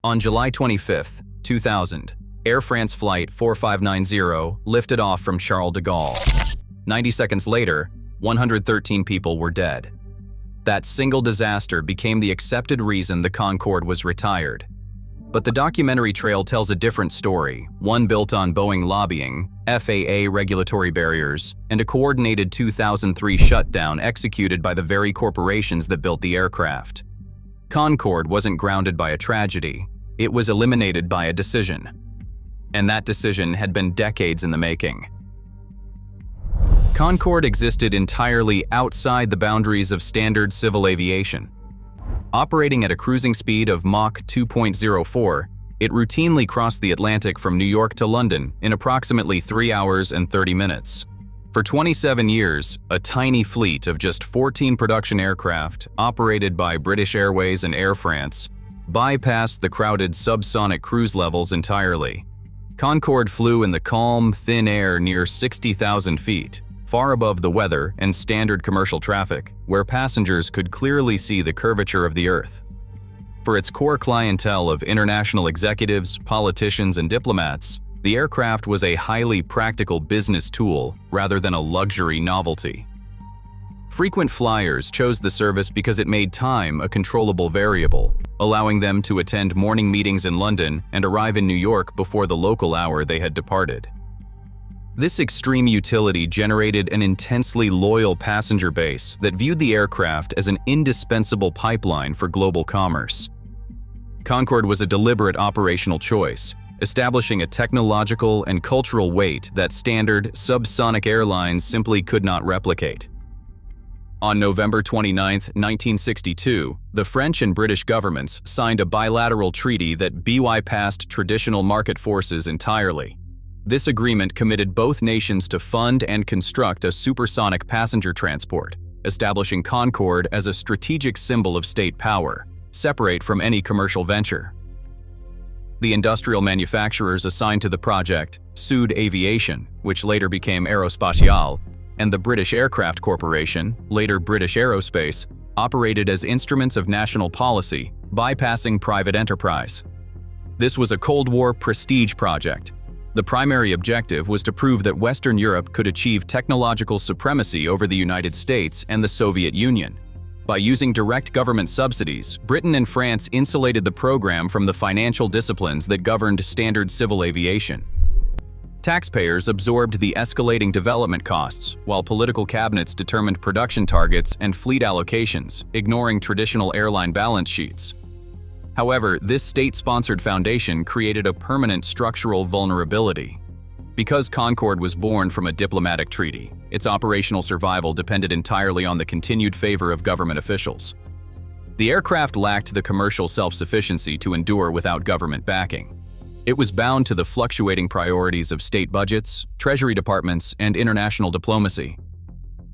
On July 25, 2000, Air France Flight 4590 lifted off from Charles de Gaulle. 90 seconds later, 113 people were dead. That single disaster became the accepted reason the Concorde was retired. But the documentary trail tells a different story, one built on Boeing lobbying, FAA regulatory barriers, and a coordinated 2003 shutdown executed by the very corporations that built the aircraft. Concorde wasn't grounded by a tragedy, it was eliminated by a decision. And that decision had been decades in the making. Concorde existed entirely outside the boundaries of standard civil aviation. Operating at a cruising speed of Mach 2.04, it routinely crossed the Atlantic from New York to London in approximately 3 hours and 30 minutes. For 27 years, a tiny fleet of just 14 production aircraft, operated by British Airways and Air France, bypassed the crowded subsonic cruise levels entirely. Concorde flew in the calm, thin air near 60,000 feet, far above the weather and standard commercial traffic, where passengers could clearly see the curvature of the Earth. For its core clientele of international executives, politicians, and diplomats, the aircraft was a highly practical business tool rather than a luxury novelty. Frequent flyers chose the service because it made time a controllable variable, allowing them to attend morning meetings in London and arrive in New York before the local hour they had departed. This extreme utility generated an intensely loyal passenger base that viewed the aircraft as an indispensable pipeline for global commerce. Concorde was a deliberate operational choice, establishing a technological and cultural weight that standard subsonic airlines simply could not replicate. On November 29, 1962, the French and British governments signed a bilateral treaty that bypassed traditional market forces entirely. This agreement committed both nations to fund and construct a supersonic passenger transport, establishing Concorde as a strategic symbol of state power, separate from any commercial venture. The industrial manufacturers assigned to the project, Sud Aviation, which later became Aerospatiale, and the British Aircraft Corporation, later British Aerospace, operated as instruments of national policy, bypassing private enterprise. This was a Cold War prestige project. The primary objective was to prove that Western Europe could achieve technological supremacy over the United States and the Soviet Union. By using direct government subsidies, Britain and France insulated the program from the financial disciplines that governed standard civil aviation. Taxpayers absorbed the escalating development costs, while political cabinets determined production targets and fleet allocations, ignoring traditional airline balance sheets. However, this state-sponsored foundation created a permanent structural vulnerability. Because Concorde was born from a diplomatic treaty, its operational survival depended entirely on the continued favor of government officials. The aircraft lacked the commercial self-sufficiency to endure without government backing. It was bound to the fluctuating priorities of state budgets, treasury departments, and international diplomacy.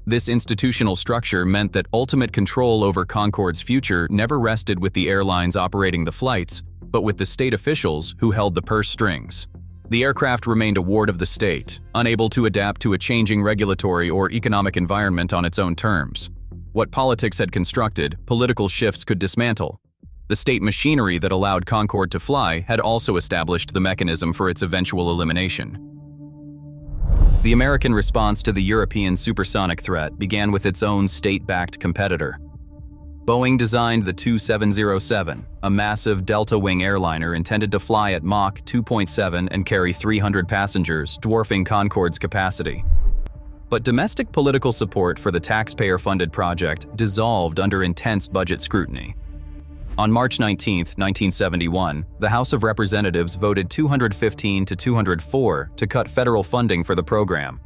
This institutional structure meant that ultimate control over Concorde's future never rested with the airlines operating the flights, but with the state officials who held the purse strings. The aircraft remained a ward of the state, unable to adapt to a changing regulatory or economic environment on its own terms. What politics had constructed, political shifts could dismantle. The state machinery that allowed Concorde to fly had also established the mechanism for its eventual elimination. The American response to the European supersonic threat began with its own state-backed competitor. Boeing designed the 2707, a massive delta-wing airliner intended to fly at Mach 2.7 and carry 300 passengers, dwarfing Concorde's capacity. But domestic political support for the taxpayer-funded project dissolved under intense budget scrutiny. On March 19, 1971, the House of Representatives voted 215 to 204 to cut federal funding for the program.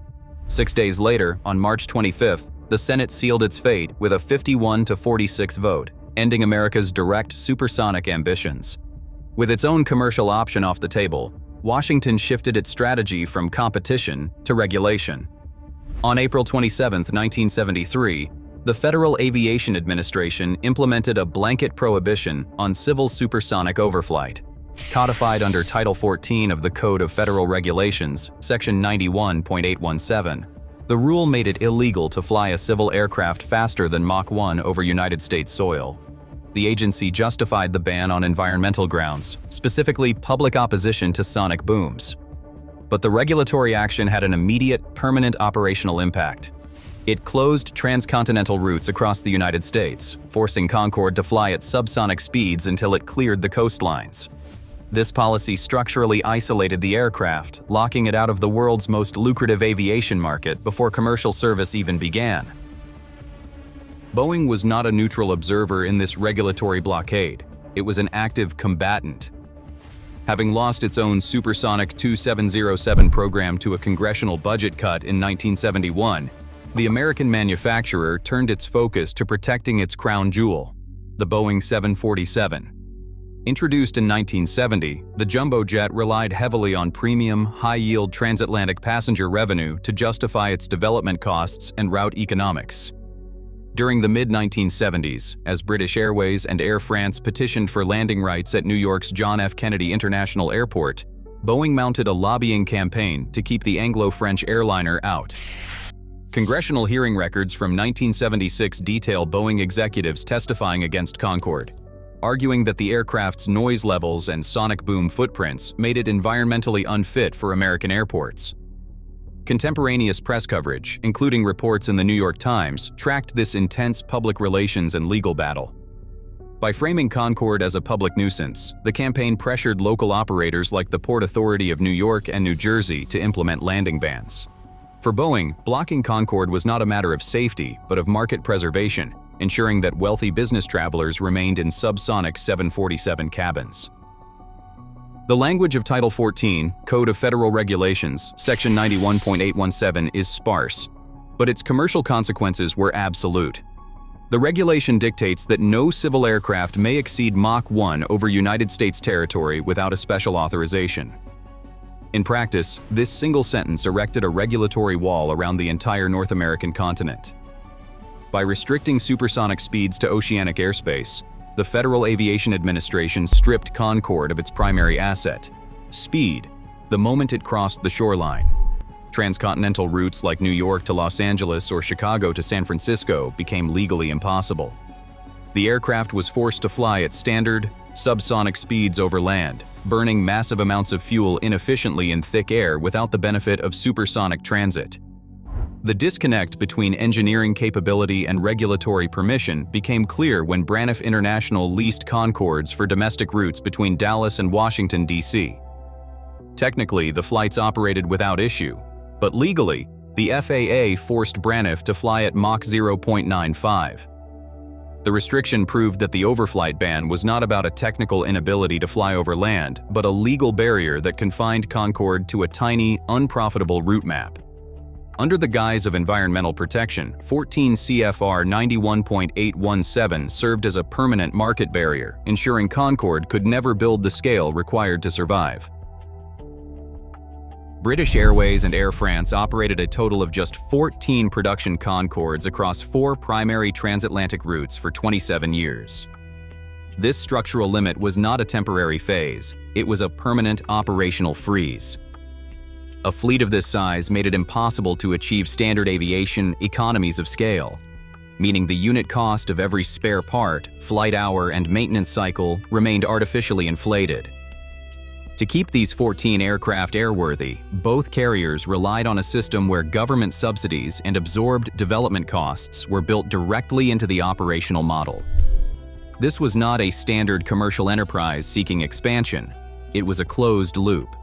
6 days later, on March 25th, the Senate sealed its fate with a 51 to 46 vote, ending America's direct supersonic ambitions. With its own commercial option off the table, Washington shifted its strategy from competition to regulation. On April 27, 1973, the Federal Aviation Administration implemented a blanket prohibition on civil supersonic overflight. Codified under Title 14 of the Code of Federal Regulations, Section 91.817, the rule made it illegal to fly a civil aircraft faster than Mach 1 over United States soil. the agency justified the ban on environmental grounds, specifically public opposition to sonic booms. But the regulatory action had an immediate, permanent operational impact. It closed transcontinental routes across the United States, forcing Concorde to fly at subsonic speeds until it cleared the coastlines. This policy structurally isolated the aircraft, locking it out of the world's most lucrative aviation market before commercial service even began. Boeing was not a neutral observer in this regulatory blockade. It was an active combatant. Having lost its own Supersonic 2707 program to a congressional budget cut in 1971, the American manufacturer turned its focus to protecting its crown jewel, the Boeing 747. Introduced in 1970, the jumbo jet relied heavily on premium, high-yield transatlantic passenger revenue to justify its development costs and route economics. During the mid-1970s, as British Airways and Air France petitioned for landing rights at New York's John F. Kennedy International Airport, Boeing mounted a lobbying campaign to keep the Anglo-French airliner out. Congressional hearing records from 1976 detail Boeing executives testifying against Concorde, arguing that the aircraft's noise levels and sonic boom footprints made it environmentally unfit for American airports. Contemporaneous press coverage, including reports in the New York Times, tracked this intense public relations and legal battle. By framing Concorde as a public nuisance, the campaign pressured local operators like the Port Authority of New York and New Jersey to implement landing bans. For Boeing, blocking Concorde was not a matter of safety, but of market preservation, ensuring that wealthy business travelers remained in subsonic 747 cabins. The language of Title 14, Code of Federal Regulations, Section 91.817 is sparse, but its commercial consequences were absolute. The regulation dictates that no civil aircraft may exceed Mach 1 over United States territory without a special authorization. In practice, this single sentence erected a regulatory wall around the entire North American continent. By restricting supersonic speeds to oceanic airspace, the Federal Aviation Administration stripped Concorde of its primary asset, speed, the moment it crossed the shoreline. Transcontinental routes like New York to Los Angeles or Chicago to San Francisco became legally impossible. The aircraft was forced to fly at standard, subsonic speeds over land, burning massive amounts of fuel inefficiently in thick air without the benefit of supersonic transit. The disconnect between engineering capability and regulatory permission became clear when Braniff International leased Concordes for domestic routes between Dallas and Washington, D.C. Technically, the flights operated without issue, but legally, the FAA forced Braniff to fly at Mach 0.95. The restriction proved that the overflight ban was not about a technical inability to fly over land, but a legal barrier that confined Concorde to a tiny, unprofitable route map. Under the guise of environmental protection, 14 CFR 91.817 served as a permanent market barrier, ensuring Concorde could never build the scale required to survive. British Airways and Air France operated a total of just 14 production Concordes across 4 primary transatlantic routes for 27 years. This structural limit was not a temporary phase, it was a permanent operational freeze. A fleet of this size made it impossible to achieve standard aviation economies of scale, meaning the unit cost of every spare part, flight hour, and maintenance cycle remained artificially inflated. To keep these 14 aircraft airworthy, both carriers relied on a system where government subsidies and absorbed development costs were built directly into the operational model. This was not a standard commercial enterprise seeking expansion, it was a closed loop.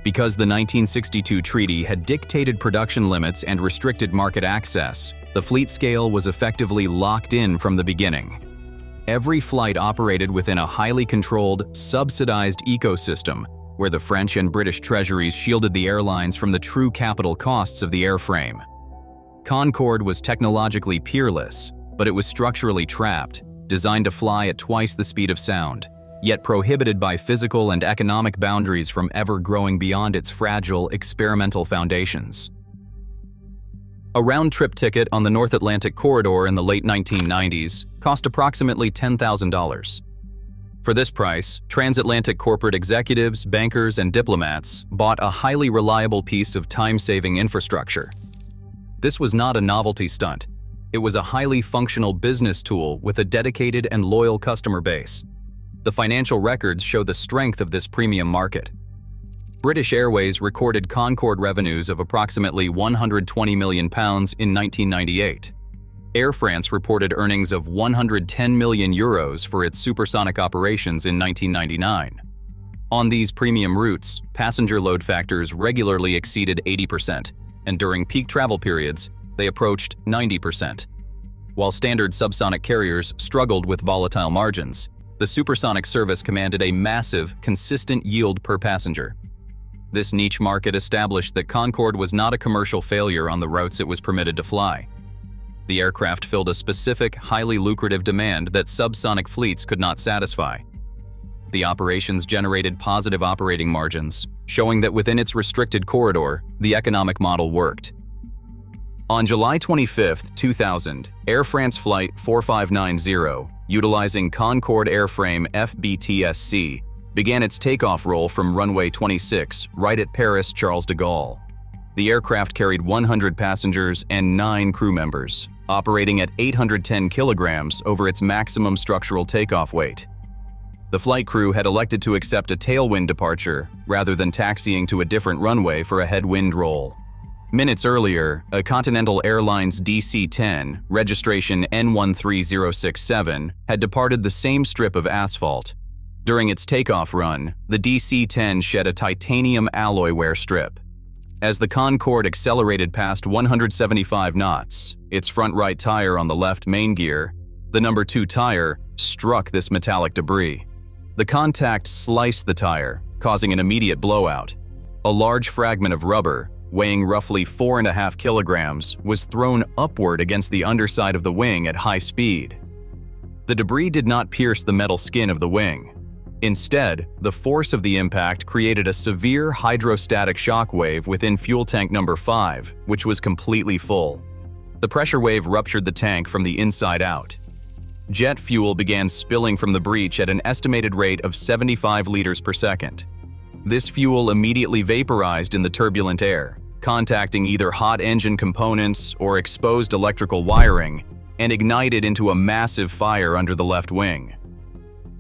Because the 1962 treaty had dictated production limits and restricted market access, the fleet scale was effectively locked in from the beginning. Every flight operated within a highly controlled, subsidized ecosystem where the French and British treasuries shielded the airlines from the true capital costs of the airframe. Concorde was technologically peerless, but it was structurally trapped, designed to fly at twice the speed of sound, yet prohibited by physical and economic boundaries from ever growing beyond its fragile, experimental foundations. A round-trip ticket on the North Atlantic corridor in the late 1990s cost approximately $10,000. For this price, transatlantic corporate executives, bankers, and diplomats bought a highly reliable piece of time-saving infrastructure. This was not a novelty stunt. It was a highly functional business tool with a dedicated and loyal customer base. The financial records show the strength of this premium market. British Airways recorded Concorde revenues of approximately £120 million in 1998. Air France reported earnings of €110 million for its supersonic operations in 1999. On these premium routes, passenger load factors regularly exceeded 80%, and during peak travel periods, they approached 90%. While standard subsonic carriers struggled with volatile margins, the supersonic service commanded a massive, consistent yield per passenger. This niche market established that Concorde was not a commercial failure on the routes it was permitted to fly. The aircraft filled a specific, highly lucrative demand that subsonic fleets could not satisfy. The operations generated positive operating margins, showing that within its restricted corridor, the economic model worked. On July 25, 2000, Air France Flight 4590, utilizing Concorde airframe FBTSC, began its takeoff roll from runway 26, right at Paris Charles de Gaulle. The aircraft carried 100 passengers and 9 crew members, operating at 810 kilograms over its maximum structural takeoff weight. The flight crew had elected to accept a tailwind departure rather than taxiing to a different runway for a headwind roll. Minutes earlier, a Continental Airlines DC-10, registration N13067, had departed the same strip of asphalt. During its takeoff run, the DC-10 shed a titanium alloy wear strip. As the Concorde accelerated past 175 knots, its front right tire on the left main gear, the number 2 tire, struck this metallic debris. The contact sliced the tire, causing an immediate blowout. A large fragment of rubber, weighing roughly 4.5 kilograms, was thrown upward against the underside of the wing at high speed. The debris did not pierce the metal skin of the wing. Instead, the force of the impact created a severe hydrostatic shock wave within fuel tank number 5, which was completely full. The pressure wave ruptured the tank from the inside out. Jet fuel began spilling from the breach at an estimated rate of 75 liters per second. This fuel immediately vaporized in the turbulent air, contacting either hot engine components or exposed electrical wiring, and ignited into a massive fire under the left wing.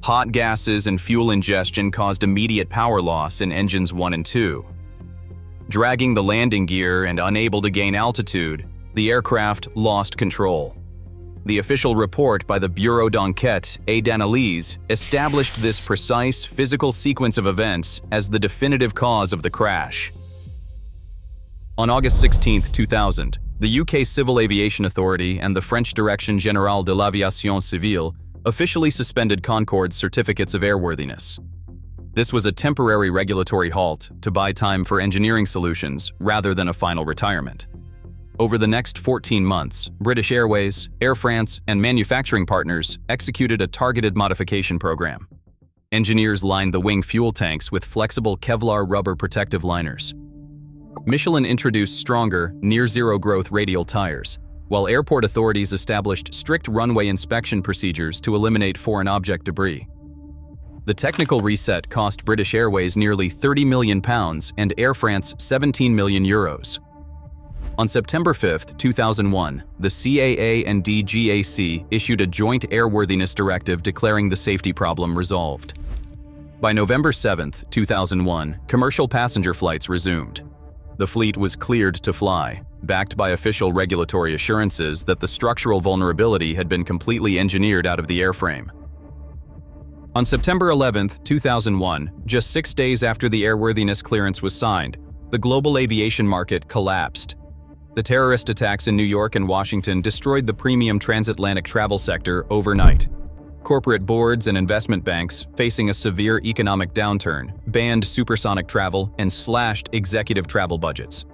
Hot gases and fuel ingestion caused immediate power loss in engines 1 and 2. Dragging the landing gear and unable to gain altitude, the aircraft lost control. The official report by the Bureau d'Enquête et d'Analyse established this precise physical sequence of events as the definitive cause of the crash. On August 16, 2000, the UK Civil Aviation Authority and the French Direction Générale de l'Aviation Civile officially suspended Concorde's certificates of airworthiness. This was a temporary regulatory halt to buy time for engineering solutions rather than a final retirement. Over the next 14 months, British Airways, Air France, and manufacturing partners executed a targeted modification program. Engineers lined the wing fuel tanks with flexible Kevlar rubber protective liners. Michelin introduced stronger, near-zero growth radial tires, while airport authorities established strict runway inspection procedures to eliminate foreign object debris. The technical reset cost British Airways nearly £30 million and Air France €17 million. On September 5, 2001, the CAA and DGAC issued a joint airworthiness directive declaring the safety problem resolved. By November 7, 2001, commercial passenger flights resumed. The fleet was cleared to fly, backed by official regulatory assurances that the structural vulnerability had been completely engineered out of the airframe. On September 11, 2001, just 6 days after the airworthiness clearance was signed, the global aviation market collapsed. The terrorist attacks in New York and Washington destroyed the premium transatlantic travel sector overnight. Corporate boards and investment banks, facing a severe economic downturn, banned supersonic travel and slashed executive travel budgets.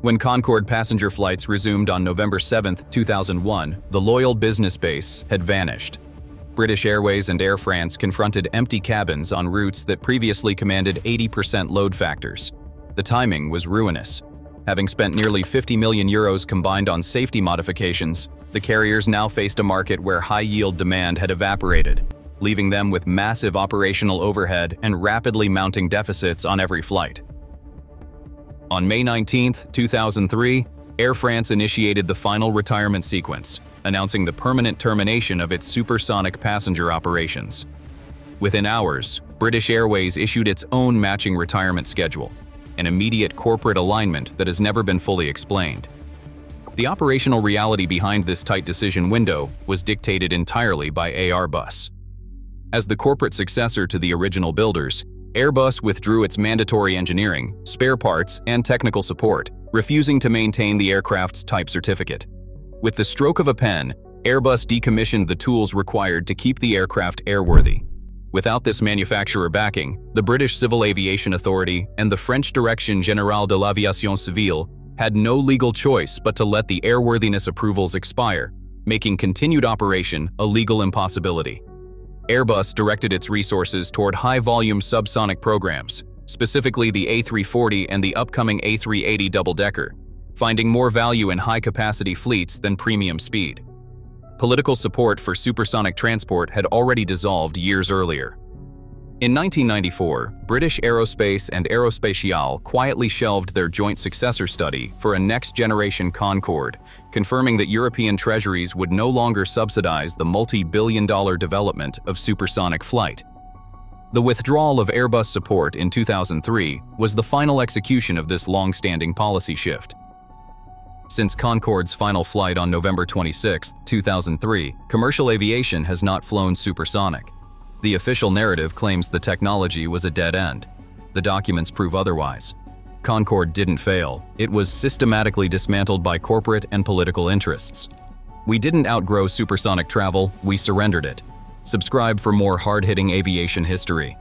When Concorde passenger flights resumed on November 7, 2001, the loyal business base had vanished. British Airways and Air France confronted empty cabins on routes that previously commanded 80% load factors. The timing was ruinous. Having spent nearly €50 million combined on safety modifications, the carriers now faced a market where high-yield demand had evaporated, leaving them with massive operational overhead and rapidly mounting deficits on every flight. On May 19, 2003, Air France initiated the final retirement sequence, announcing the permanent termination of its supersonic passenger operations. Within hours, British Airways issued its own matching retirement schedule, an immediate corporate alignment that has never been fully explained. The operational reality behind this tight decision window was dictated entirely by Airbus. As the corporate successor to the original builders, Airbus withdrew its mandatory engineering, spare parts, and technical support, refusing to maintain the aircraft's type certificate. With the stroke of a pen, Airbus decommissioned the tools required to keep the aircraft airworthy. Without this manufacturer backing, the British Civil Aviation Authority and the French Direction Générale de l'Aviation Civile had no legal choice but to let the airworthiness approvals expire, making continued operation a legal impossibility. Airbus directed its resources toward high-volume subsonic programs, specifically the A340 and the upcoming A380 double-decker, finding more value in high-capacity fleets than premium speed. Political support for supersonic transport had already dissolved years earlier. In 1994, British Aerospace and Aerospatiale quietly shelved their joint successor study for a next-generation Concorde, confirming that European treasuries would no longer subsidize the multi-billion-dollar development of supersonic flight. The withdrawal of Airbus support in 2003 was the final execution of this long-standing policy shift. Since Concorde's final flight on November 26, 2003, commercial aviation has not flown supersonic. The official narrative claims the technology was a dead end. The documents prove otherwise. Concorde didn't fail. It was systematically dismantled by corporate and political interests. We didn't outgrow supersonic travel, we surrendered it. Subscribe for more hard-hitting aviation history.